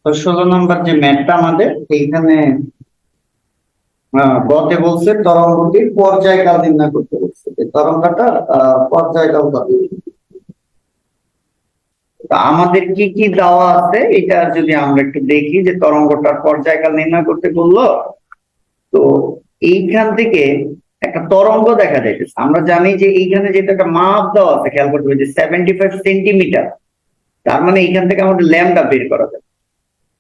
তো 16 নম্বর যে ম্যাথটা আমাদের এইখানে গতে বলছে তরঙ্গটির পর্যায়কাল নির্ণয় করতে বলছে। তরঙ্গটা পর্যায়কাল কত। আমাদের কি কি দেওয়া আছে এটা যদি আমরা একটু দেখি যে তরঙ্গটার পর্যায়কাল নির্ণয় করতে বললো, তো এইখান থেকে একটা তরঙ্গ দেখা যাইতেছে। আমরা জানি যে এইখানে যেটা একটা মাপ দেওয়া আছে, খেয়াল করতে হবে যে 75 সেন্টিমিটার। তার মানে এইখান থেকে আমাদের ল্যাম্বডা বের করা যাবে,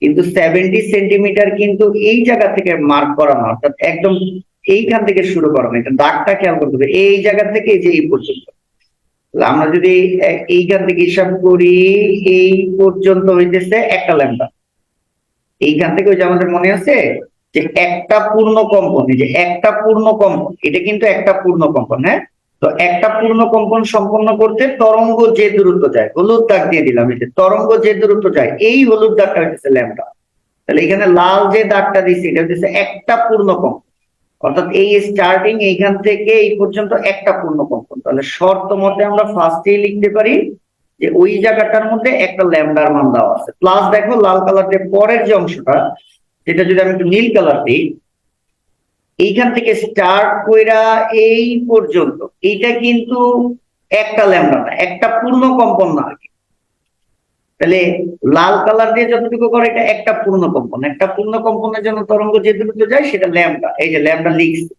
কিন্তু 70 সেন্টিমিটার কিন্তু এই জায়গা থেকে মার্ক করা না, অর্থাৎ একদম এইখান থেকে শুরু করা না। এটা দাগটা খেয়াল করতে হবে, এই জায়গা থেকে যে এই পর্যন্ত। আমরা যদি এইখান থেকে হিসাব করি, এই পর্যন্ত হইতেছে একটা ল্যাম্বডা। এইখান থেকে ওই যে আমাদের মনে আছে যে একটা পূর্ণ কম্পন, এই যে একটা পূর্ণ কম্পন, এটা কিন্তু একটা পূর্ণ কম্পন। হ্যাঁ, তো একটা পূর্ণ কম্পন সম্পন্ন করতে তরঙ্গ যে দূরত্ব যায়, হলুদ দাগ দিয়ে দিলাম, এই যে তরঙ্গ যে দূরত্ব যায়, এই হলুদ দাগটা হচ্ছে ল্যাম্বডা। তাহলে এখানে লাল যে দাগটা দিচ্ছি এটা হচ্ছে একটা পূর্ণ কম্পন, অর্থাৎ এই স্টার্টিং এইখান থেকে এই পর্যন্ত একটা পূর্ণ কম্পন। তাহলে শর্ত মতে আমরা ফার্স্টেই লিখতে পারি যে ওই জায়গাটার মধ্যে একটা ল্যাম্বডার মান দেওয়া আছে। প্লাস দেখো লাল কালার দিয়ে পরের যে অংশটা, সেটা যদি আমি একটু নীল কালার দিই, এইখান থেকে স্টার্ট কইরা এই পর্যন্ত এইটা কিন্তু একটা ল্যাম্বডা না, একটা পূর্ণ কম্পন না। তাহলে লাল কালার দিয়ে যতটুকু করে এটা একটা পূর্ণ কম্পন। একটা পূর্ণ কম্পনের জন্য তরঙ্গ যে দূরত্ব যায় সেটা ল্যাম্বডা, এই যে ল্যাম্বডা লিখছি।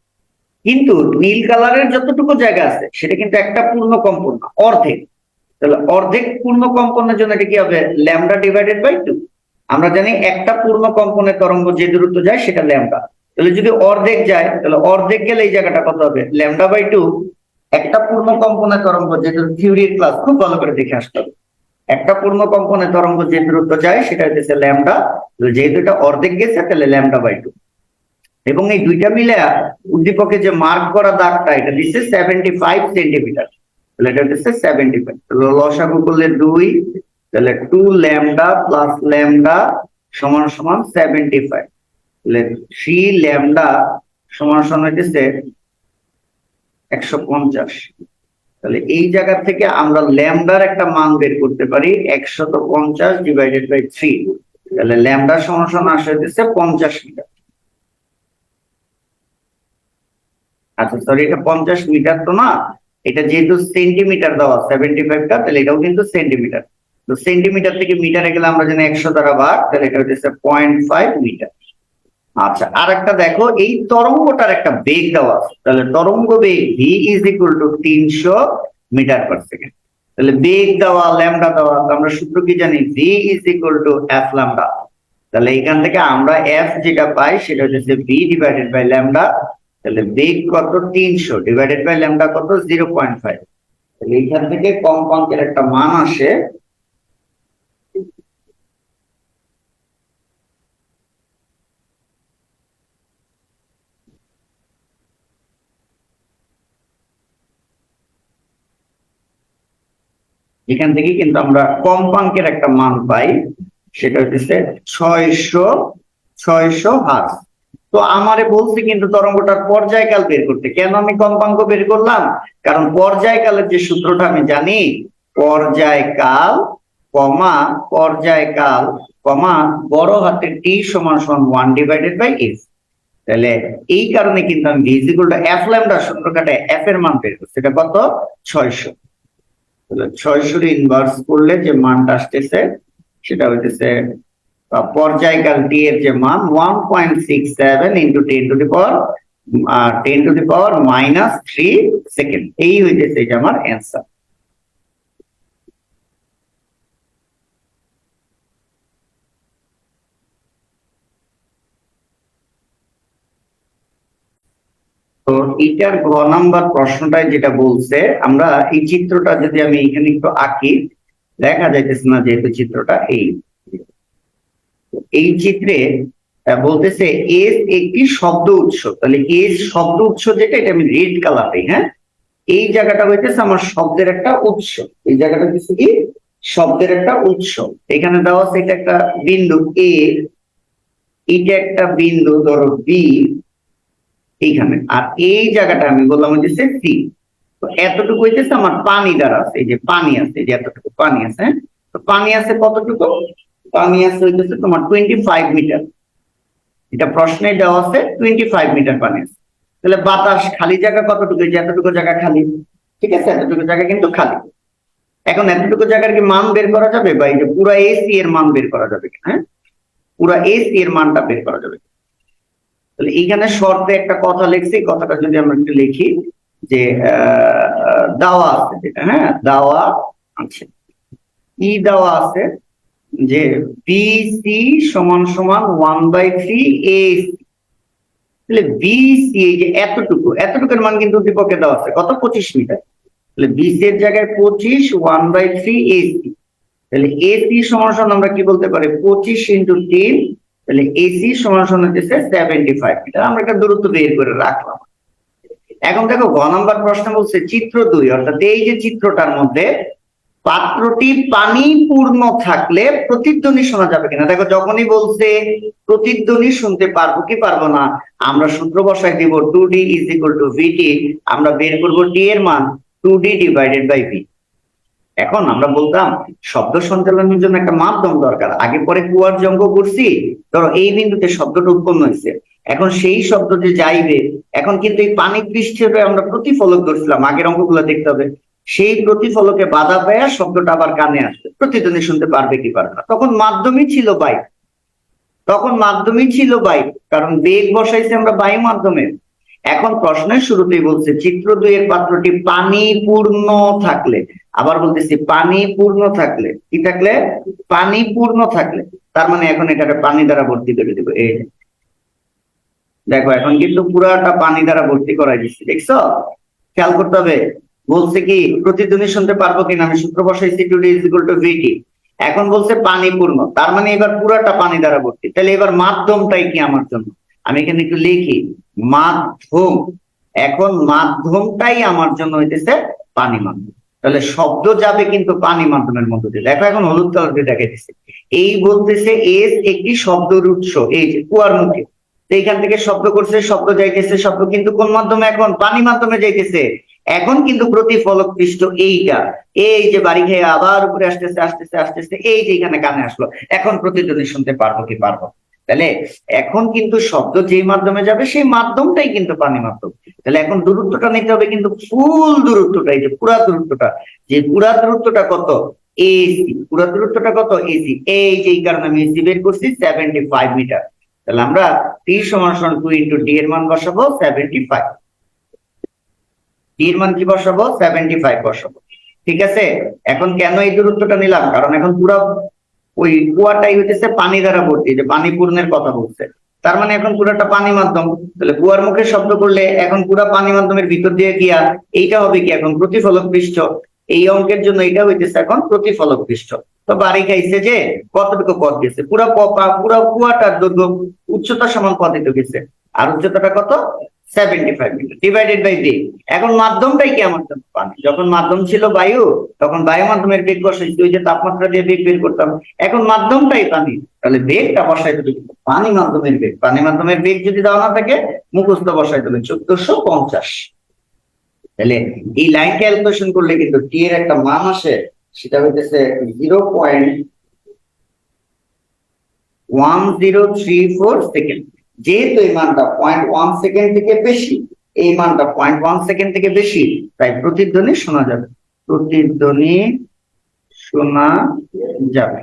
কিন্তু নীল কালারের যতটুকু জায়গা আছে সেটা কিন্তু একটা পূর্ণ কম্পন না, অর্ধেক। তাহলে অর্ধেক পূর্ণ কম্পনের জন্য এটা কি হবে, ল্যাম্বডা ডিভাইডেড বাই 2। আমরা জানি একটা পূর্ণ কম্পনের তরঙ্গ যে দূরত্ব যায় সেটা ল্যাম্বডা। তাহলে যদি অর্ধেক যায় তাহলে অর্ধেক গেলে এই জায়গাটা কত হবে, ল্যাম্বডা বাই 2। একটা পূর্ণ কম্পনের তরঙ্গ, যেটা থিওরির ক্লাস খুব ভালো করে দেখে আসতে হবে। একটা পূর্ণ কম্পনের তরঙ্গ যে দূরত্ব যায় সেটা হচ্ছে ল্যাম্বডা। যেহেতু এটা অর্ধেক গেছে তাহলে ল্যাম্বডা বাই 2। এবং এই দুইটা মিলে উদ্দীপকে যে মার্ক করা দাগটা, এটা দিচ্ছে 75 সেন্টিমিটার। তাহলে এটা হচ্ছে 75। লসাগু করলে 2, তাহলে 2 ল্যাম্বডা প্লাস ল্যাম্বডা সমান সমান 75। তাহলে 3 ল্যাম্বডা সমান সমান হচ্ছে 150। তাহলে এই জায়গা থেকে আমরা ল্যাম্বডার একটা মান বের করতে পারি 150 ডিভাইডেড বাই 3। তাহলে ল্যাম্বডা সমান সমান আসে হচ্ছে 50 মিটার। আচ্ছা সরি, এটা 50 মিটার তো না, এটা যেহেতু সেন্টিমিটার দেওয়া 75টা, তাহলে এটাও কিন্তু সেন্টিমিটার। তো সেন্টিমিটার থেকে মিটারে গেলে আমরা জানি 100 দ্বারা ভাগ, তাহলে এটা হচ্ছে 0.5 মিটার। আচ্ছা, আর একটা দেখো, এই তরঙ্গটার একটা বেগ দেওয়া আছে। তাহলে তরঙ্গ বেগ v is equal to 300 metre per second. তাহলে বেগ দেওয়া, ল্যাম্বডা দেওয়া, আমরা সূত্র কি জানি, v is equal two f lambda. তাহলে এখান থেকে আমরা f যেটা পাই সেটা হচ্ছে v ডিভাইডেড বাই ল্যাম্বডা। তাহলে বেগ কত, 300 ডিভাইডেড বাই ল্যাম্বডা কত, 0.5। তাহলে এখান থেকে কম্পাঙ্কের একটা মান আসে এখান থেকে কিন্তু আমরা কম্পাঙ্কের একটা মান পাই, সেটা হচ্ছে 600 হার্জ। তো আমারে বলছে কিন্তু তরঙ্গটার পর্যায়কাল বের করতে। কেন আমি কম্পাঙ্ক বের করলাম, কারণ পর্যায়কালের যে সূত্রটা আমি জানি, পর্যায়কাল কমা পর্যায়কাল কমা বড় হাতের টি সমান সমান 1 ডিভাইডেড বাই এফ। তাহলে এই কারণে কিন্তু আমি V is equal two F lambda সূত্র কাটায় এফ এর মান বের করছি, সেটা কত, 600। 600 ইনভার্স করলে যে মানটা আসতেছে সেটা হইতেছে পর্যায়কাল টি এর যে মান 1.67 into 10 to the power -3 second. এই হইতেছে এটা আমার অ্যান্সার। তো এইটার ঘ নাম্বার প্রশ্নটায় যেটা বলছে, আমরা এই চিত্রটা যদি আমি এখানে একটু আঁকি, দেখা যাইতেছে না যেহেতু চিত্রটা এই চিত্রে বলতেছে এস একটি শব্দ উৎস। তাহলে এস শব্দ উৎস যেটা, এটা আমি রেড কালার দিই। হ্যাঁ, এই জায়গাটা হইতেছে আমার শব্দের একটা উৎস। এই জায়গাটা হচ্ছে কি, শব্দের একটা উৎস। এখানে দেওয়া আছে এটা একটা বিন্দু এ, এটা একটা বিন্দু ধরো বি এইখানে, আর এই জায়গাটা আমি বললাম হচ্ছে সি। তো এতটুকু হইতেছে আমার পানি দ্বারা আছে, এই যে পানি আছে, এই যে এতটুকু পানি আছে। তো পানি আছে কতটুকু, পানি আছে হইতেছে তোমার 25 মিটার। এটা প্রশ্নে দেওয়া আছে 25 মিটার পানি আছে। তাহলে বাতাস খালি জায়গা কতটুকু, যে এতটুকু জায়গা খালি, ঠিক আছে, এতটুকু জায়গা কিন্তু খালি। এখন এতটুকু জায়গার কি মান বের করা যাবে, বা এই যে পুরা এসি এর মান বের করা যাবে কিনা? হ্যাঁ, পুরা এসি এর মানটা বের করা যাবে। তাহলে এইখানে শর্তে একটা কথা লিখছি, কথাটা যদি আমরা একটু লিখি যে দাওয়া আছে যেটা, হ্যাঁ দাওয়া আছে, কি দাওয়া আছে যে বিসি সমান সমান 1/3 এসি। তাহলে বিসি এই যে এতটুকুর মান কিন্তু উদ্দীপকে দেওয়া আছে কত, 25 মিটার। তাহলে বিসি এর জায়গায় 25 1/3 এসি। তাহলে এসি সমান সমান আমরা কি বলতে পারি, 25 × 3। তাহলে এসি সমান সমান হচ্ছে 75 মিটার। আমরা একটা দূরত্ব বের করে রাখলাম। এখন দেখো গ নাম্বার প্রশ্ন বলছে চিত্র 2, অর্থাৎ এই যে চিত্রটার মধ্যে পাত্রটি পানি পূর্ণ থাকলে প্রতিধ্বনি শোনা যাবে কিনা। দেখো যখনই বলছে প্রতিধ্বনি শুনতে পারবো কি পারবো না, আমরা সূত্র বসাই দিব 2D = VT। আমরা বের করবো D এর মান 2D / V। এখন আমরা বলতাম শব্দ সঞ্চালনের জন্য একটা মাধ্যম দরকার, আগে পরে কুয়ার জঙ্গ করছি, ধরো এই বিন্দুতে শব্দটা উৎপন্ন হয়েছে, এখন সেই শব্দ যে যাইবে, এখন কিন্তু এই পানি পৃষ্ঠে আমরা প্রতিফলক ধরছিলাম, আগের অঙ্কগুলো দেখতে হবে, সেই প্রতিফলকে বাধা পেয়ে শব্দটা আবার কানে আসবে, প্রতিধ্বনি শুনতে পারবে কি পারবে না। তখন মাধ্যমই ছিল বায়ু, কারণ বেগ বসাইছে আমরা বায়ু মাধ্যমে। এখন প্রশ্নের শুরুতেই বলছে চিত্র 2 এর পাত্রটি পানি পূর্ণ থাকলে, আবার বলতেছি পানি পূর্ণ থাকলে, কি থাকলে, পানি পূর্ণ থাকলে, তার মানে এখন এটাকে পানি দ্বারা ভর্তি করে দিব। এই দেখো এখন কিন্তু পুরাটা পানি দ্বারা ভর্তি করাই দিচ্ছি, দেখছো, খেয়াল করতে হবে। বলছে কি প্রতিধ্বনি শুনতে পারবো কিনা, আমি সূত্র বসাইছি 2D = VT। এখন বলছে পানি পূর্ণ, তার মানে এবার পুরাটা পানি দ্বারা ভর্তি। তাহলে এবার মাধ্যমটাই কি আমার জন্য, আমি এখানে একটু লিখি মাধ্যম। এখন মাধ্যমটাই আমার জন্য হইতেছে পানি মাধ্যম। তাহলে শব্দ যাবে কিন্তু পানি মাধ্যমের মধ্য দিয়ে। দেখো এখন হলুদ কালার দিয়ে দেখা দিচ্ছে, এই বলতেছে এস একটি শব্দের উৎস, এই যে কুয়ার মুখে, এইখান থেকে শব্দ করছে, শব্দ যাইতেছে, শব্দ কিন্তু কোন মাধ্যমে, এখন পানি মাধ্যমে যাইতেছে। এখন কিন্তু প্রতিফলক পৃষ্ঠ এইটা, এই যে বাড়ি খেয়ে আবার উপরে আসতেছে আসতেছে আসতেছে, এই যে এখানে কানে আসলো, এখন প্রতিধ্বনি শুনতে পারবো কি পারবো। তাহলে এখন কিন্তু শব্দ যেই মাধ্যমে যাবে সেই মাধ্যমটাই কিন্তু পানি মাধ্যম। তাহলে এখন দূরত্বটা নিতে হবে কিন্তু ফুল দূরত্বটা, এই যে পুরা দূরত্বটা কত, এসি, পুরা দূরত্বটা কত, এসি। এই যে এই কারণে আমি এসি বের করছি 75 মিটার। তাহলে আমরা T = 2 × D এর মান বসাবো 75। D এর মান কি বসাবো, 75 বসাবো, ঠিক আছে। এখন কেন এই দূরত্বটা নিলাম, কারণ এখন পুরো ওই কুয়াটাই হইতেছে পানি দ্বারা ভর্তি, যে পানি পূর্ণের কথা বলছে, তার মানে এখন পুরাটা পানি মাধ্যম। তাহলে কুয়ার মুখে শব্দ করলে এখন পুরা পানি মাধ্যমের ভিতর দিয়ে গিয়া এইটা হবে কি এখন প্রতিফলক পৃষ্ঠ। এই অঙ্কের জন্য এটা হইতেছে এখন প্রতিফলক পৃষ্ঠ। তো বাড়ি খাইছে যে কতটুকু পথ গেছে, পুরা কুয়াটার দৈর্ঘ্য উচ্চতা সমান পথিত গেছে, আর উচ্চতাটা কত, 75 মিটার / D। এখন মাধ্যমটাই কি আমার জন্য পানি। যখন মাধ্যম ছিল বায়ু, তখন বায়ু মাধ্যমের বেগ বসাইছি, ওই যে তাপমাত্রা দিয়ে বেগ বের করতাম, এখন মাধ্যমটাই পানি, তাহলে বেগটা বসাইতে হবে পানি মাধ্যমের বেগ। পানি মাধ্যমের বেগ যদি দেওয়া না থাকে মুখস্থ বসাইতে হবে 1450। তাহলে এই লাইন ক্যালকুলেশন করলে কিন্তু T এর একটা মান আসে, সেটা হইতেছে 0.1034 সেকেন্ড। যেহেতু এই মানটা 0.1 সেকেন্ড থেকে বেশি, এই মানটা 0.1 সেকেন্ড থেকে বেশি, তাই প্রতিধ্বনি শোনা যাবে, প্রতিধ্বনি শোনা যাবে।